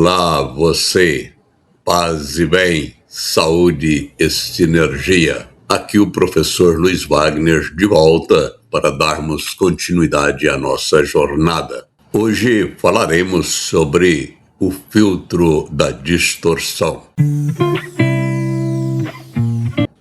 Olá, você. Paz e bem, saúde e sinergia. Aqui o professor Luiz Wagner de volta para darmos continuidade à nossa jornada. Hoje falaremos sobre o filtro da distorção.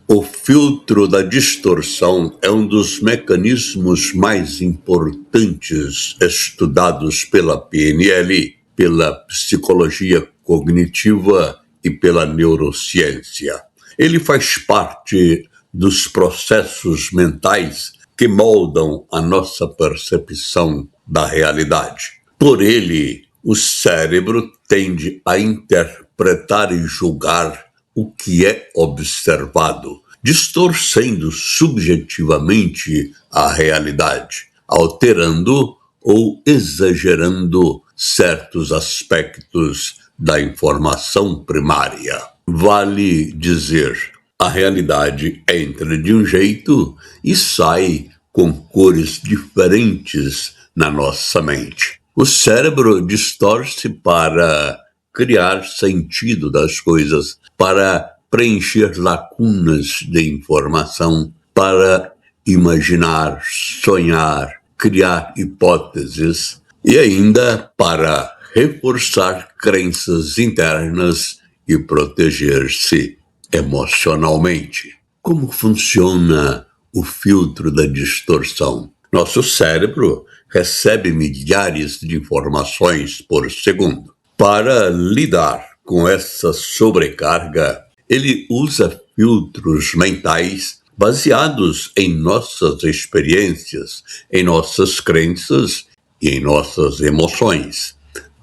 O filtro da distorção é um dos mecanismos mais importantes estudados pela PNL, pela psicologia cognitiva e pela neurociência. Ele faz parte dos processos mentais que moldam a nossa percepção da realidade. Por ele, o cérebro tende a interpretar e julgar o que é observado, distorcendo subjetivamente a realidade, alterando ou exagerando certos aspectos da informação primária. Vale dizer, a realidade entra de um jeito e sai com cores diferentes na nossa mente. O cérebro distorce para criar sentido das coisas, para preencher lacunas de informação, para imaginar, sonhar, criar hipóteses e ainda para reforçar crenças internas e proteger-se emocionalmente. Como funciona o filtro da distorção? Nosso cérebro recebe milhares de informações por segundo. Para lidar com essa sobrecarga, ele usa filtros mentais baseados em nossas experiências, em nossas crenças e em nossas emoções.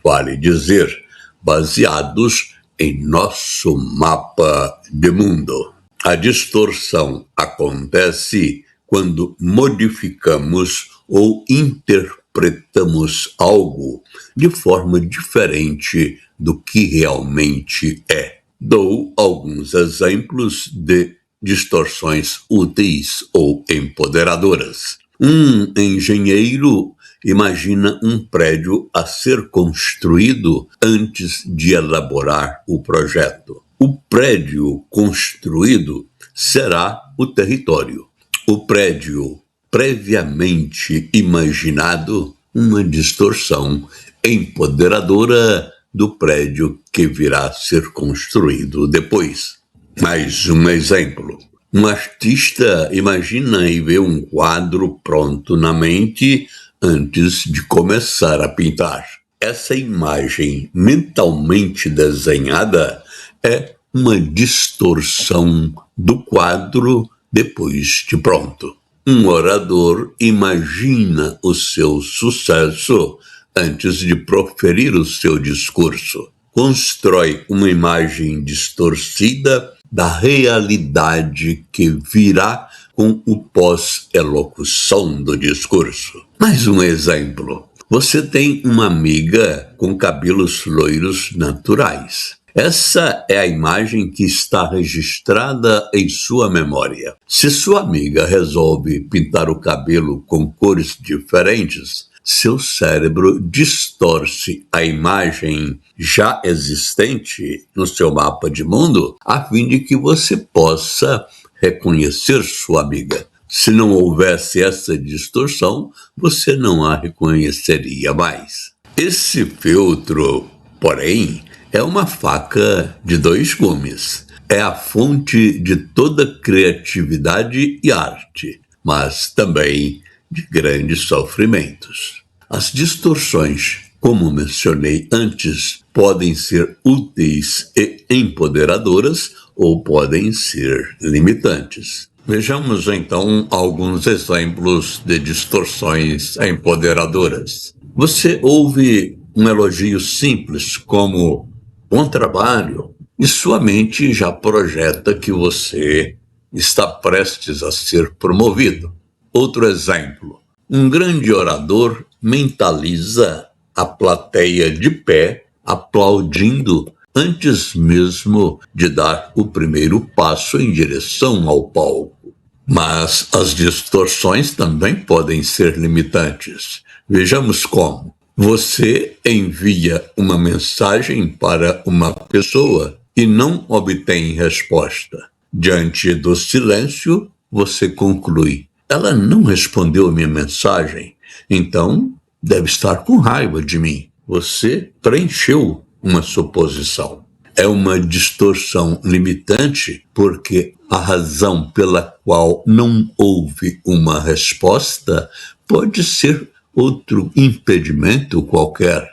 Vale dizer, baseados em nosso mapa de mundo. A distorção acontece quando modificamos ou interpretamos algo de forma diferente do que realmente é. Dou alguns exemplos de distorções úteis ou empoderadoras. Um engenheiro imagina um prédio a ser construído antes de elaborar o projeto. O prédio construído será o território. O prédio previamente imaginado, uma distorção empoderadora do prédio que virá a ser construído depois. Mais um exemplo. Um artista imagina e vê um quadro pronto na mente antes de começar a pintar. Essa imagem mentalmente desenhada é uma distorção do quadro depois de pronto. Um orador imagina o seu sucesso antes de proferir o seu discurso. Constrói uma imagem distorcida da realidade que virá com o pós-elocução do discurso. Mais um exemplo. Você tem uma amiga com cabelos loiros naturais. Essa é a imagem que está registrada em sua memória. Se sua amiga resolve pintar o cabelo com cores diferentes, seu cérebro distorce a imagem já existente no seu mapa de mundo a fim de que você possa reconhecer sua amiga. Se não houvesse essa distorção, você não a reconheceria mais. Esse filtro, porém, é uma faca de dois gumes. É a fonte de toda criatividade e arte, mas também de grandes sofrimentos. As distorções, como mencionei antes, podem ser úteis e empoderadoras ou podem ser limitantes. Vejamos então alguns exemplos de distorções empoderadoras. Você ouve um elogio simples como bom trabalho e sua mente já projeta que você está prestes a ser promovido. Outro exemplo, um grande orador mentaliza a plateia de pé aplaudindo antes mesmo de dar o primeiro passo em direção ao palco. Mas as distorções também podem ser limitantes. Vejamos como. Você envia uma mensagem para uma pessoa e não obtém resposta. Diante do silêncio, você conclui: ela não respondeu a minha mensagem, então deve estar com raiva de mim. Você preencheu uma suposição. É uma distorção limitante, porque a razão pela qual não houve uma resposta pode ser outro impedimento qualquer.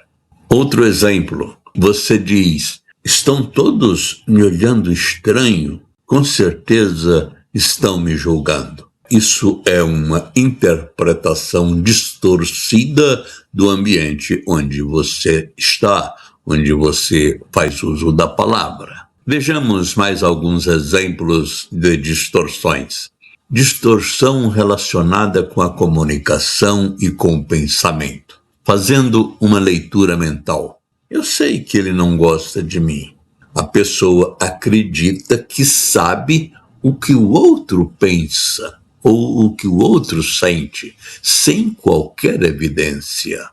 Outro exemplo, você diz: estão todos me olhando estranho, com certeza estão me julgando. Isso é uma interpretação distorcida do ambiente onde você está, onde você faz uso da palavra. Vejamos mais alguns exemplos de distorções. Distorção relacionada com a comunicação e com o pensamento. Fazendo uma leitura mental. Eu sei que ele não gosta de mim. A pessoa acredita que sabe o que o outro pensa ou o que o outro sente, sem qualquer evidência.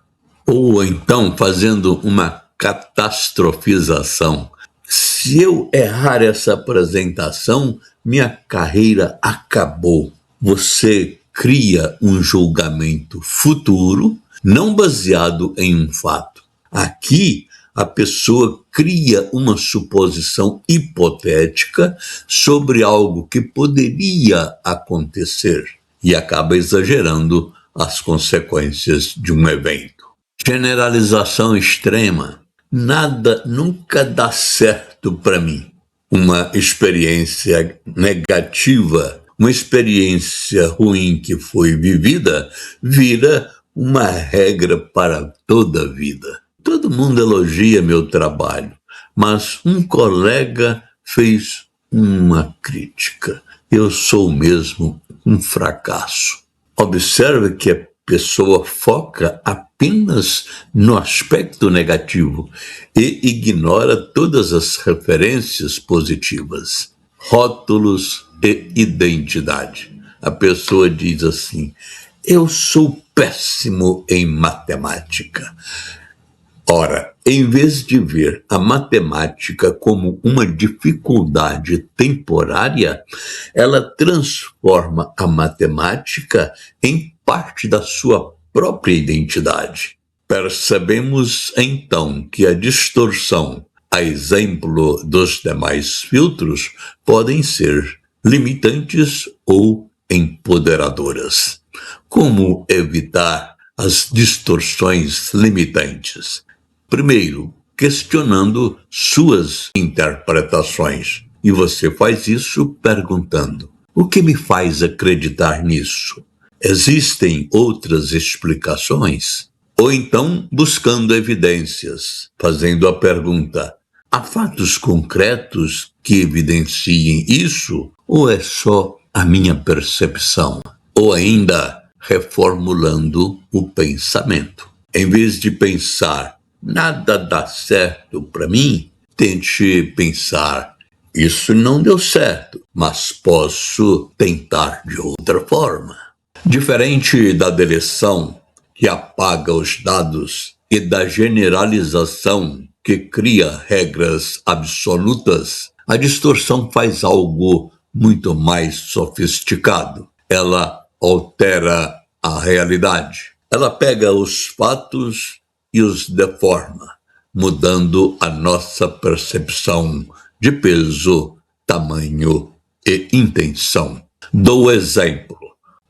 Ou então fazendo uma catastrofização. Se eu errar essa apresentação, minha carreira acabou. Você cria um julgamento futuro, não baseado em um fato. Aqui, a pessoa cria uma suposição hipotética sobre algo que poderia acontecer e acaba exagerando as consequências de um evento. Generalização extrema. Nada nunca dá certo para mim. Uma experiência negativa, uma experiência ruim que foi vivida, vira uma regra para toda a vida. Todo mundo elogia meu trabalho, mas um colega fez uma crítica. Eu sou mesmo um fracasso. Observe que a pessoa foca apenas no aspecto negativo e ignora todas as referências positivas, rótulos e identidade. A pessoa diz assim: eu sou péssimo em matemática. Ora, em vez de ver a matemática como uma dificuldade temporária, ela transforma a matemática em parte da sua própria identidade. Percebemos então que a distorção, a exemplo dos demais filtros, podem ser limitantes ou empoderadoras. Como evitar as distorções limitantes? Primeiro, questionando suas interpretações. E você faz isso perguntando: o que me faz acreditar nisso? Existem outras explicações? Ou então buscando evidências, fazendo a pergunta: há fatos concretos que evidenciem isso? Ou é só a minha percepção? Ou ainda reformulando o pensamento. Em vez de pensar: nada dá certo para mim, tente pensar: isso não deu certo, mas posso tentar de outra forma. Diferente da deleção, que apaga os dados, e da generalização, que cria regras absolutas, a distorção faz algo muito mais sofisticado. Ela altera a realidade. Ela pega os fatos e os deforma, mudando a nossa percepção de peso, tamanho e intenção. Dou exemplo.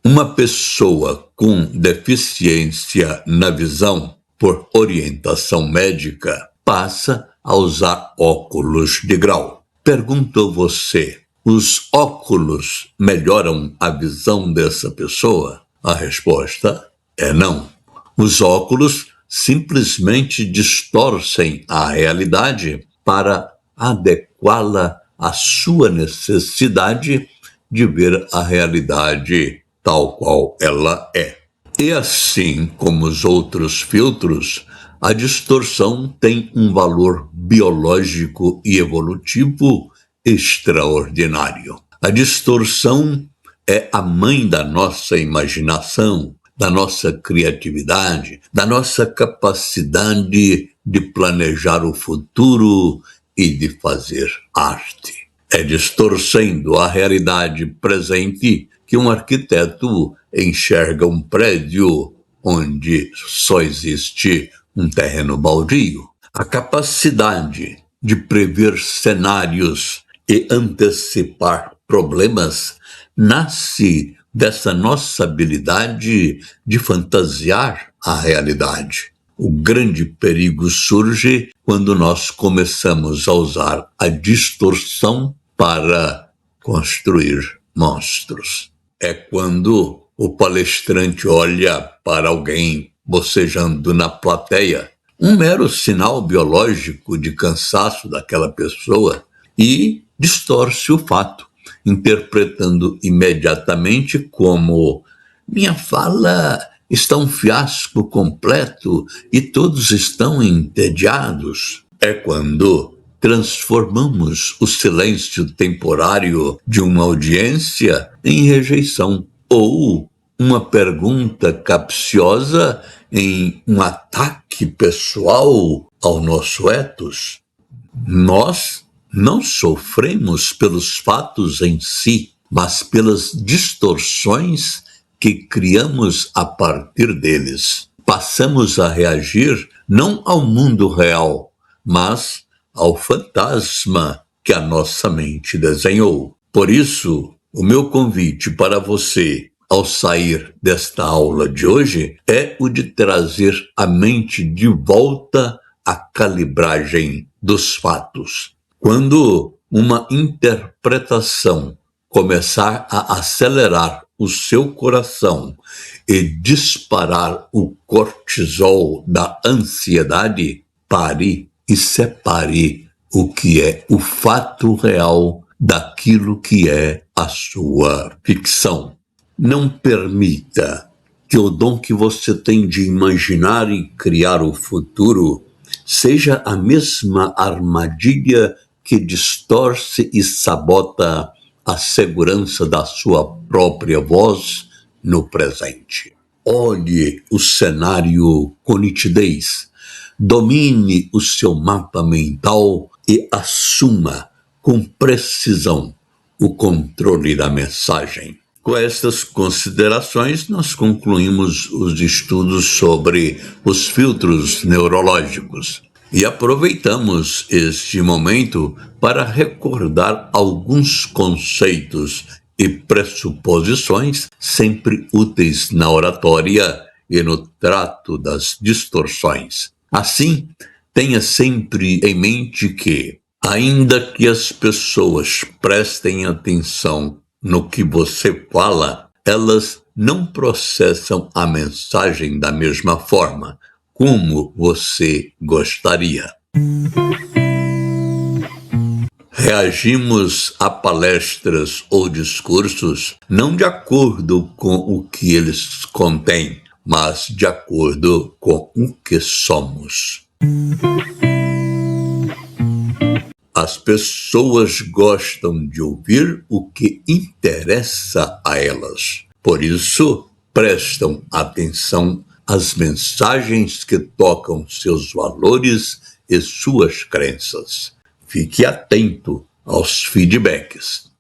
Uma pessoa com deficiência na visão, por orientação médica, passa a usar óculos de grau. Pergunto a você: os óculos melhoram a visão dessa pessoa? A resposta é não. Os óculos simplesmente distorcem a realidade para adequá-la à sua necessidade de ver a realidade tal qual ela é. E assim como os outros filtros, a distorção tem um valor biológico e evolutivo extraordinário. A distorção é a mãe da nossa imaginação, da nossa criatividade, da nossa capacidade de planejar o futuro e de fazer arte. É distorcendo a realidade presente que um arquiteto enxerga um prédio onde só existe um terreno baldio. A capacidade de prever cenários e antecipar problemas nasce dessa nossa habilidade de fantasiar a realidade. O grande perigo surge quando nós começamos a usar a distorção para construir monstros. É quando o palestrante olha para alguém bocejando na plateia, um mero sinal biológico de cansaço daquela pessoa, e distorce o fato, interpretando imediatamente como: minha fala está um fiasco completo e todos estão entediados. É quando transformamos o silêncio temporário de uma audiência em rejeição, ou uma pergunta capciosa em um ataque pessoal ao nosso ethos. Nós não sofremos pelos fatos em si, mas pelas distorções que criamos a partir deles. Passamos a reagir não ao mundo real, mas ao fantasma que a nossa mente desenhou. Por isso, o meu convite para você, ao sair desta aula de hoje, é o de trazer a mente de volta à calibragem dos fatos. Quando uma interpretação começar a acelerar o seu coração e disparar o cortisol da ansiedade, pare e separe o que é o fato real daquilo que é a sua ficção. Não permita que o dom que você tem de imaginar e criar o futuro seja a mesma armadilha que distorce e sabota a segurança da sua própria voz no presente. Olhe o cenário com nitidez, domine o seu mapa mental e assuma com precisão o controle da mensagem. Com estas considerações, nós concluímos os estudos sobre os filtros neurológicos e aproveitamos este momento para recordar alguns conceitos e pressuposições sempre úteis na oratória e no trato das distorções. Assim, tenha sempre em mente que, ainda que as pessoas prestem atenção no que você fala, elas não processam a mensagem da mesma forma como você gostaria. Reagimos a palestras ou discursos não de acordo com o que eles contêm, mas de acordo com o que somos. As pessoas gostam de ouvir o que interessa a elas. Por isso, prestam atenção às mensagens que tocam seus valores e suas crenças. Fique atento aos feedbacks.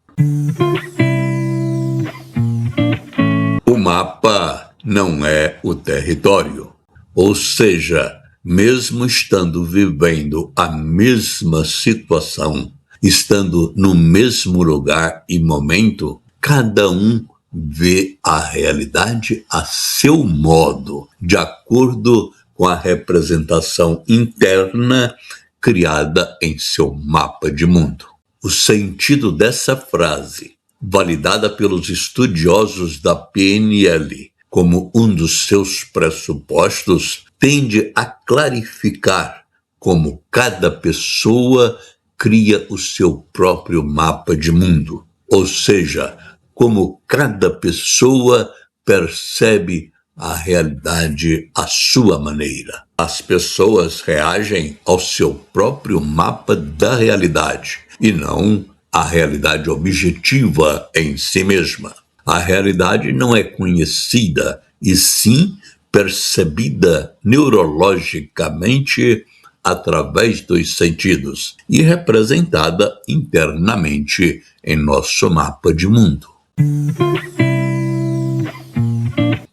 O mapa não é o território, ou seja, mesmo estando vivendo a mesma situação, estando no mesmo lugar e momento, cada um vê a realidade a seu modo, de acordo com a representação interna criada em seu mapa de mundo. O sentido dessa frase, validada pelos estudiosos da PNL como um dos seus pressupostos, tende a clarificar como cada pessoa cria o seu próprio mapa de mundo, ou seja, como cada pessoa percebe a realidade à sua maneira. As pessoas reagem ao seu próprio mapa da realidade e não à realidade objetiva em si mesma. A realidade não é conhecida e sim percebida neurologicamente através dos sentidos e representada internamente em nosso mapa de mundo.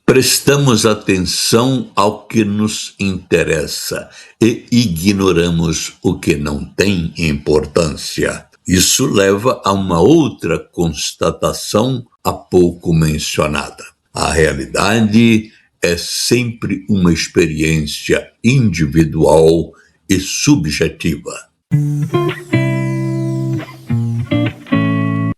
Prestamos atenção ao que nos interessa e ignoramos o que não tem importância. Isso leva a uma outra constatação há pouco mencionada. A realidade é sempre uma experiência individual e subjetiva.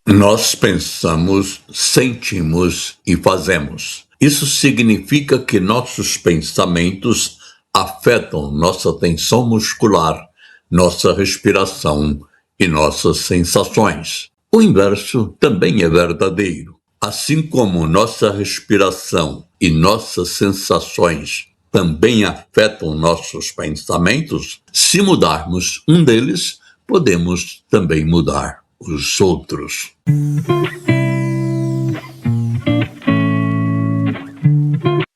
Nós pensamos, sentimos e fazemos. Isso significa que nossos pensamentos afetam nossa tensão muscular, nossa respiração e nossas sensações. O inverso também é verdadeiro. Assim como nossa respiração e nossas sensações também afetam nossos pensamentos, se mudarmos um deles, podemos também mudar os outros.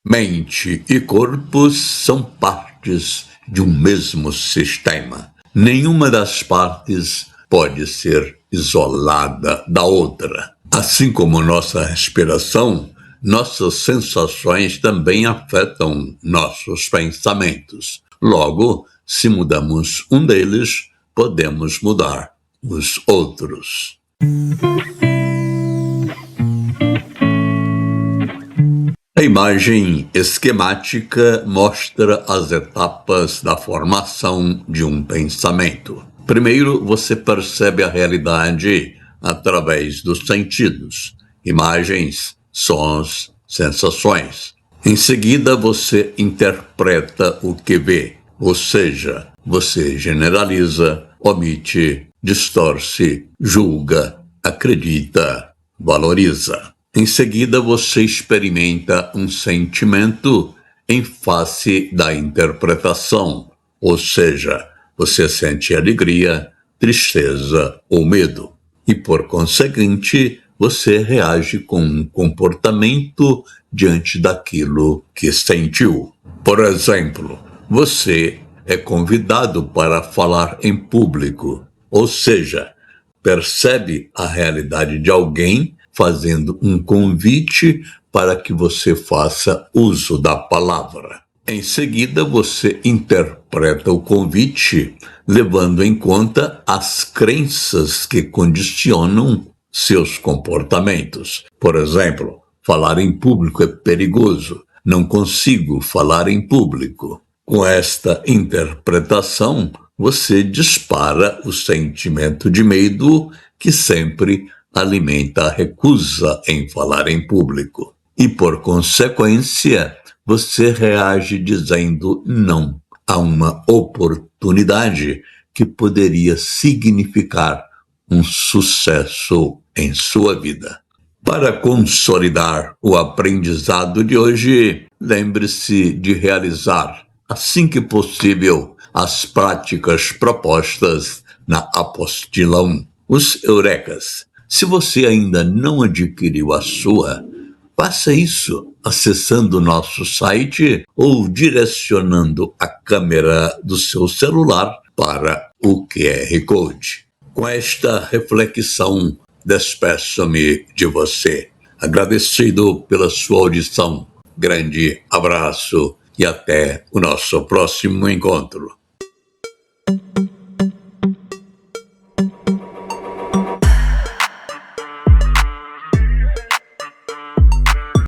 Mente e corpo são partes de um mesmo sistema. Nenhuma das partes pode ser isolada da outra. Assim como nossa respiração, nossas sensações também afetam nossos pensamentos. Logo, se mudamos um deles, podemos mudar os outros. A imagem esquemática mostra as etapas da formação de um pensamento. Primeiro, você percebe a realidade através dos sentidos, imagens, sons, sensações. Em seguida, você interpreta o que vê, ou seja, você generaliza, omite, distorce, julga, acredita, valoriza. Em seguida, você experimenta um sentimento em face da interpretação, ou seja, você sente alegria, tristeza ou medo. E, por conseguinte, você reage com um comportamento diante daquilo que sentiu. Por exemplo, você é convidado para falar em público, ou seja, percebe a realidade de alguém fazendo um convite para que você faça uso da palavra. Em seguida, você interpreta o convite levando em conta as crenças que condicionam seus comportamentos. Por exemplo, falar em público é perigoso. Não consigo falar em público. Com esta interpretação, você dispara o sentimento de medo que sempre alimenta a recusa em falar em público. E, por consequência, você reage dizendo não a uma oportunidade que poderia significar um sucesso em sua vida. Para consolidar o aprendizado de hoje, lembre-se de realizar, assim que possível, as práticas propostas na apostila 1, os Eurecas. Se você ainda não adquiriu a sua, faça isso acessando o nosso site ou direcionando a câmera do seu celular para o QR Code. Com esta reflexão, despeço-me de você. Agradecido pela sua audição. Grande abraço e até o nosso próximo encontro.